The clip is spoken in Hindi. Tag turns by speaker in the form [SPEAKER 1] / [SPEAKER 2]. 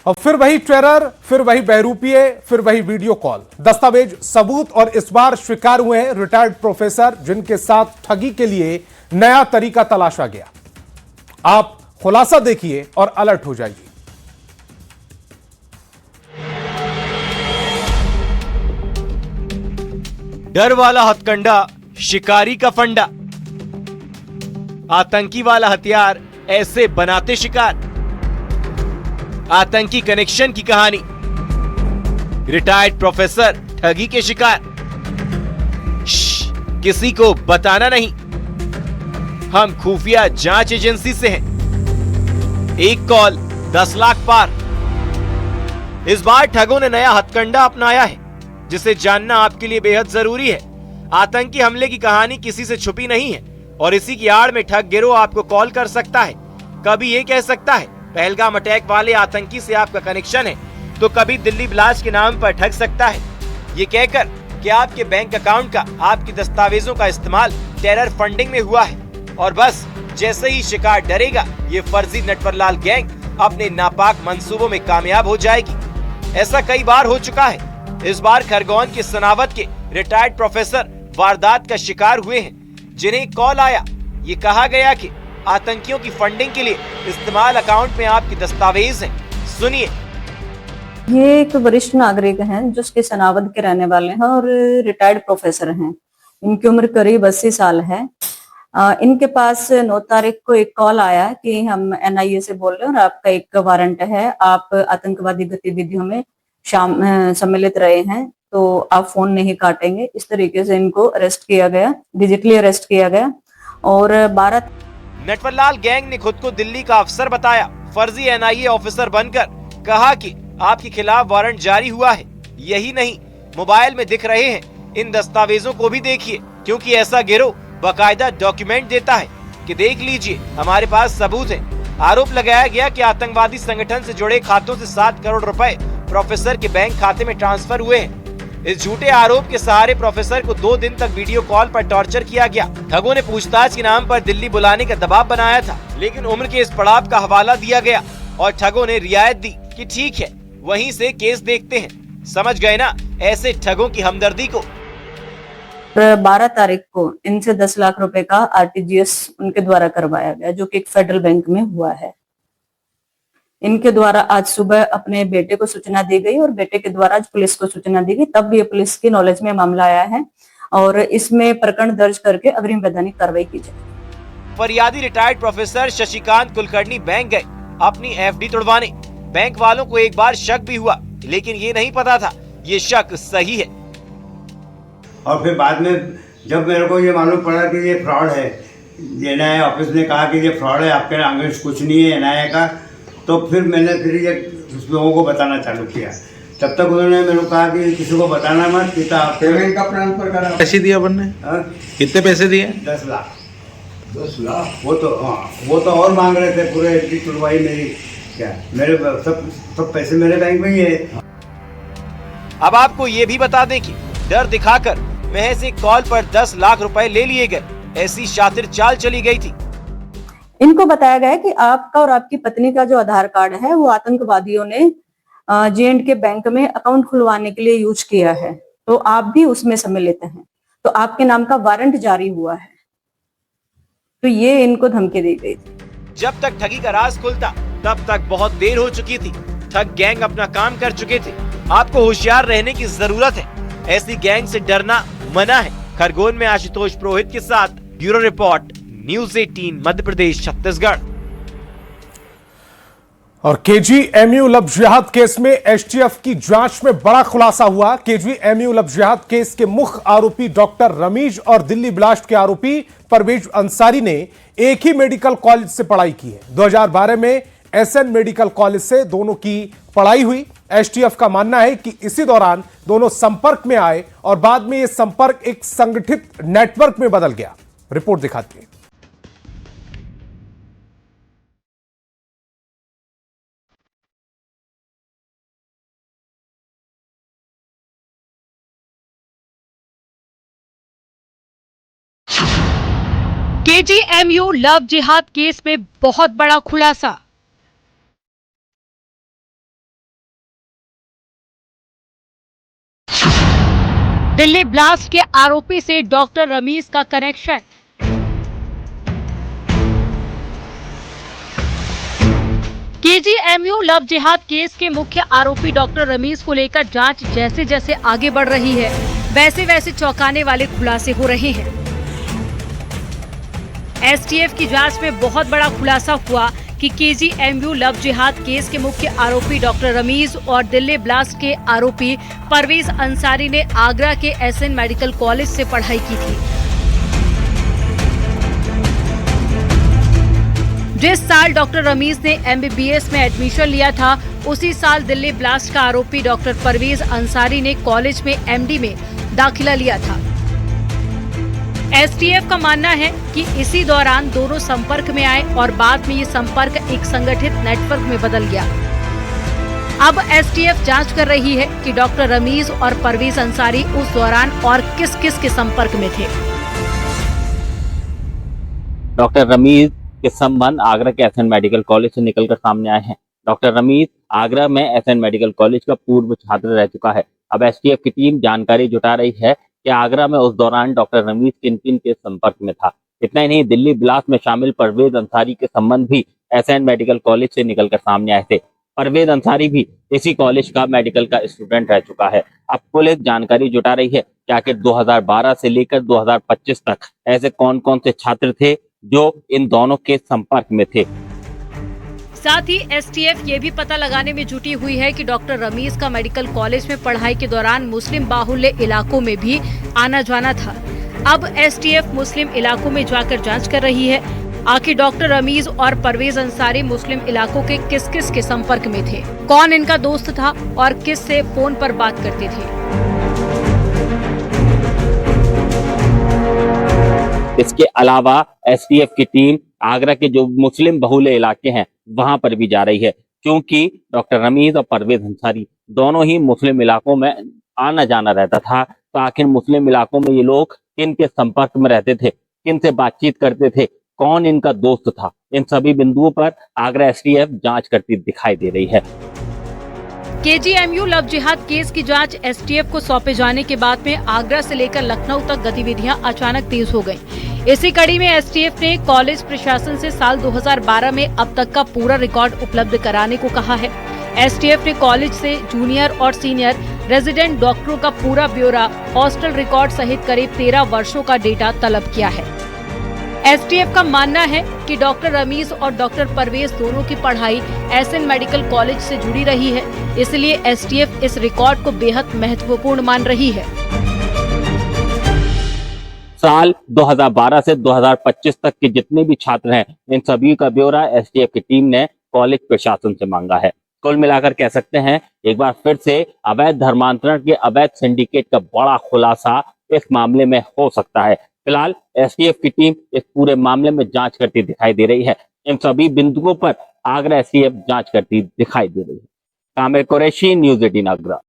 [SPEAKER 1] और फिर वही टेरर, फिर वही बहरूपिये, फिर वही वीडियो कॉल, दस्तावेज, सबूत। और इस बार शिकार हुए हैं रिटायर्ड प्रोफेसर, जिनके साथ ठगी के लिए नया तरीका तलाशा गया। आप खुलासा देखिए और अलर्ट हो जाइए।
[SPEAKER 2] डर वाला हथकंडा, शिकारी का फंडा, आतंकी वाला हथियार, ऐसे बनाते शिकार। आतंकी कनेक्शन की कहानी, रिटायर्ड प्रोफेसर ठगी के शिकार। किसी को बताना नहीं, हम खुफिया जांच एजेंसी से हैं। एक कॉल 10 लाख पार। इस बार ठगों ने नया हथकंडा अपनाया है, जिसे जानना आपके लिए बेहद जरूरी है। आतंकी हमले की कहानी किसी से छुपी नहीं है और इसी की आड़ में ठग गिरोह आपको कॉल कर सकता है। कभी ये कह सकता है पहलगाम अटैक वाले आतंकी से आपका कनेक्शन है, तो कभी दिल्ली ब्लास्ट के नाम पर ठग सकता है, ये कहकर कि आपके बैंक अकाउंट का, आपकी दस्तावेजों का इस्तेमाल टेरर फंडिंग में हुआ है। और बस जैसे ही शिकार डरेगा, ये फर्जी नटवरलाल गैंग अपने नापाक मंसूबों में कामयाब हो जाएगी। ऐसा कई बार हो चुका है। इस बार खरगोन के सनावत के रिटायर्ड प्रोफेसर वारदात का शिकार हुए हैं, जिन्हें कॉल आया। ये कहा गया कि आतंकियों की फंडिंग के लिए इस्तेमाल अकाउंट में आपके दस्तावेज हैं। सुनिए।
[SPEAKER 3] ये एक वरिष्ठ नागरिक हैं, जो उसके सनावद के रहने वाले हैं और रिटायर्ड प्रोफेसर हैं। इनकी उम्र करीब 80 साल है। इनके पास 9 तारीख को एक कॉल आया कि हम NIA से बोल रहे हैं और आपका एक वारंट है, आप आतंकवादी गतिविधियों में सम्मिलित रहे हैं, तो आप फोन नहीं काटेंगे। इस तरीके से इनको अरेस्ट किया गया, डिजिटली अरेस्ट किया गया। और 12
[SPEAKER 2] नटवरलाल गैंग ने खुद को दिल्ली का अफसर बताया। फर्जी NIA ऑफिसर बनकर कहा कि आपके खिलाफ वारंट जारी हुआ है। यही नहीं, मोबाइल में दिख रहे हैं इन दस्तावेजों को भी देखिए, क्योंकि ऐसा गिरोह बाकायदा डॉक्यूमेंट देता है कि देख लीजिए, हमारे पास सबूत है। आरोप लगाया गया कि आतंकवादी संगठन से जुड़े खातों से 7 करोड़ रुपए प्रोफेसर के बैंक खाते में ट्रांसफर हुए हैं। इस झूठे आरोप के सहारे प्रोफेसर को 2 दिन तक वीडियो कॉल पर टॉर्चर किया गया। ठगों ने पूछताछ के नाम पर दिल्ली बुलाने का दबाव बनाया था, लेकिन उम्र के इस पड़ाव का हवाला दिया गया और ठगों ने रियायत दी कि ठीक है, वहीं से केस देखते हैं। समझ गए ना ऐसे ठगों की हमदर्दी को।
[SPEAKER 3] 12 तारीख को इनसे 10 लाख रुपए का RTGS उनके द्वारा करवाया गया, जो कि एक फेडरल बैंक में हुआ है। इनके द्वारा आज सुबह अपने बेटे को सूचना दी गई और बेटे के द्वारा आज पुलिस को सूचना दी गई। तब ये पुलिस की नॉलेज में मामला आया है और इसमें प्रकरण दर्ज करके अग्रिम वैधानिक कार्रवाई की जाए।
[SPEAKER 2] फरियादी retired professor Shashikant Kulkarni bank गए अपनी FD तुड़वाने। बैंक वालों को एक बार शक भी हुआ, लेकिन ये नहीं पता था ये शक सही है।
[SPEAKER 4] और फिर बाद में जब मेरे को ये मालूम पड़ा कि ये फ्रॉड है, NIA ऑफिस ने कहा कि ये फ्रॉड है, आपके आगे कुछ नहीं है NIA का, तो फिर मैंने ये लोगों को बताना चालू किया। तब तक उन्होंने मेरे को कहा कि किसी को बताना मत, पिता पेमेंट का ट्रांसफर करा।
[SPEAKER 5] पैसे दिया अपन ने? कितने पैसे दिए?
[SPEAKER 4] 10 लाख। 10 लाख? वो तो और मांग रहे थे। पूरे FD तुड़वाई मेरी, क्या मेरे सब पैसे मेरे बैंक में ही है।
[SPEAKER 2] अब आपको ये भी बता दें कि डर दिखाकर महज एक कॉल पर 10 लाख रुपए ले लिए गए। ऐसी शातिर चाल चली गई थी।
[SPEAKER 3] इनको बताया गया कि आपका और आपकी पत्नी का जो आधार कार्ड है, वो आतंकवादियों ने J&K बैंक में अकाउंट खुलवाने के लिए यूज किया है, तो आप भी उसमें सम्मिलित हैं, तो आपके नाम का वारंट जारी हुआ है। तो ये इनको धमकी दी गई थी।
[SPEAKER 2] जब तक ठगी का राज खुलता, तब तक बहुत देर हो चुकी थी। ठग गैंग अपना काम कर चुके थे। आपको होशियार रहने की जरूरत है। ऐसी गैंग से डरना मना है। खरगोन में आशुतोष पुरोहित के साथ bureau report, news 18 Madhya Pradesh Chhattisgarh.
[SPEAKER 1] और KGMU लव जिहाद केस में STF की जांच में बड़ा खुलासा हुआ। KGMU लव जिहाद केस के मुख्य आरोपी डॉक्टर रमीज और दिल्ली ब्लास्ट के आरोपी परवेज अंसारी ने एक ही मेडिकल कॉलेज से पढ़ाई की है। 2012 में SN मेडिकल कॉलेज से दोनों की पढ़ाई हुई। STF का मानना है कि इसी दौरान दोनों संपर्क में आए और बाद में यह संपर्क एक संगठित नेटवर्क में बदल गया। रिपोर्ट दिखाती है।
[SPEAKER 6] KGMU लव जिहाद केस में बहुत बड़ा खुलासा। दिल्ली ब्लास्ट के आरोपी से डॉक्टर रमीज का कनेक्शन। केजीएमयू लव जिहाद केस के मुख्य आरोपी डॉक्टर रमीज को लेकर जांच जैसे जैसे आगे बढ़ रही है, वैसे वैसे चौंकाने वाले खुलासे हो रहे हैं। एसटीएफ की जांच में बहुत बड़ा खुलासा हुआ कि केजीएमयू लव जिहाद केस के मुख्य आरोपी डॉक्टर रमीज और दिल्ली ब्लास्ट के आरोपी परवेज अंसारी ने आगरा के एसएन मेडिकल कॉलेज से पढ़ाई की थी। जिस साल डॉक्टर रमीज ने एमबीबीएस में एडमिशन लिया था, उसी साल दिल्ली ब्लास्ट का आरोपी डॉक्टर परवेज अंसारी ने कॉलेज में एमडी में दाखिला लिया था। एसटीएफ का मानना है कि इसी दौरान दोनों संपर्क में आए और बाद में ये संपर्क एक संगठित नेटवर्क में बदल गया। अब एसटीएफ जांच कर रही है कि डॉक्टर रमीज और परवेज अंसारी उस दौरान और किस किस के संपर्क में थे।
[SPEAKER 7] डॉक्टर रमीज के संबंध आगरा के एसएन मेडिकल कॉलेज से निकलकर सामने आए हैं। डॉक्टर रमीज आगरा में एसएन मेडिकल कॉलेज का पूर्व छात्र रह चुका है। अब एसटीएफ की टीम जानकारी जुटा रही है कि आगरा में उस दौरान डॉक्टर रमीज किन किन के संपर्क में था। इतना ही नहीं, दिल्ली ब्लास्ट में शामिल परवेज अंसारी के संबंध भी एसएन मेडिकल कॉलेज से निकलकर सामने आए थे। परवेज अंसारी भी इसी कॉलेज का मेडिकल का स्टूडेंट रह चुका है। अब पुलिस जानकारी जुटा रही है कि आखिर 2012 से लेकर 2025 तक ऐसे कौन कौन से छात्र थे जो इन दोनों के संपर्क में थे।
[SPEAKER 6] साथ ही एसटीएफ ये भी पता लगाने में जुटी हुई है कि डॉक्टर रमीज का मेडिकल कॉलेज में पढ़ाई के दौरान मुस्लिम बाहुल्य इलाकों में भी आना जाना था। अब एसटीएफ मुस्लिम इलाकों में जाकर जांच कर रही है, आखिर डॉक्टर रमीज और परवेज अंसारी मुस्लिम इलाकों के किस किस के संपर्क में थे, कौन इनका दोस्त था और किस से फोन पर बात करते थे।
[SPEAKER 7] इसके अलावा एसटीएफ की टीम आगरा के जो मुस्लिम बहुल्य इलाके हैं वहां पर भी जा रही है, क्योंकि डॉक्टर रमीज और परवेज अंसारी दोनों ही मुस्लिम इलाकों में आना जाना रहता था। तो आखिर मुस्लिम इलाकों में ये लोग किन के संपर्क में रहते थे, किन से बातचीत करते थे, कौन इनका दोस्त था, इन सभी बिंदुओं पर आगरा एसटीएफ जांच करती दिखाई दे रही है।
[SPEAKER 6] केजीएमयू लव जिहाद केस की जांच एसटीएफ को सौंपे जाने के बाद में आगरा से लेकर लखनऊ तक गतिविधियां अचानक तेज हो गईं। इसी कड़ी में एसटीएफ ने कॉलेज प्रशासन से साल 2012 में अब तक का पूरा रिकॉर्ड उपलब्ध कराने को कहा है। एसटीएफ ने कॉलेज से जूनियर और सीनियर रेजिडेंट डॉक्टरों का पूरा ब्यौरा, हॉस्टल रिकॉर्ड सहित करीब 13 वर्षों का डेटा तलब किया है। एसटीएफ का मानना है कि डॉक्टर रमीज और डॉक्टर परवेज दोनों की पढ़ाई एसएन मेडिकल कॉलेज से जुड़ी रही है, इसलिए एसटीएफ इस रिकॉर्ड को बेहद महत्वपूर्ण मान रही है।
[SPEAKER 7] साल 2012 से 2025 तक के जितने भी छात्र हैं, इन सभी का ब्यौरा एसटीएफ की टीम ने कॉलेज प्रशासन से मांगा है। कुल मिलाकर कह सकते हैं एक बार फिर से अवैध धर्मांतरण के अवैध सिंडिकेट का बड़ा खुलासा इस मामले में हो सकता है। फिलहाल एसटीएफ की टीम इस पूरे मामले में जांच करती दिखाई दे रही है। इन सभी बिंदुओं पर आगरा एसटीएफ जांच करती दिखाई दे रही है। कामिर कुरैशी, न्यूज़ 18 आगरा।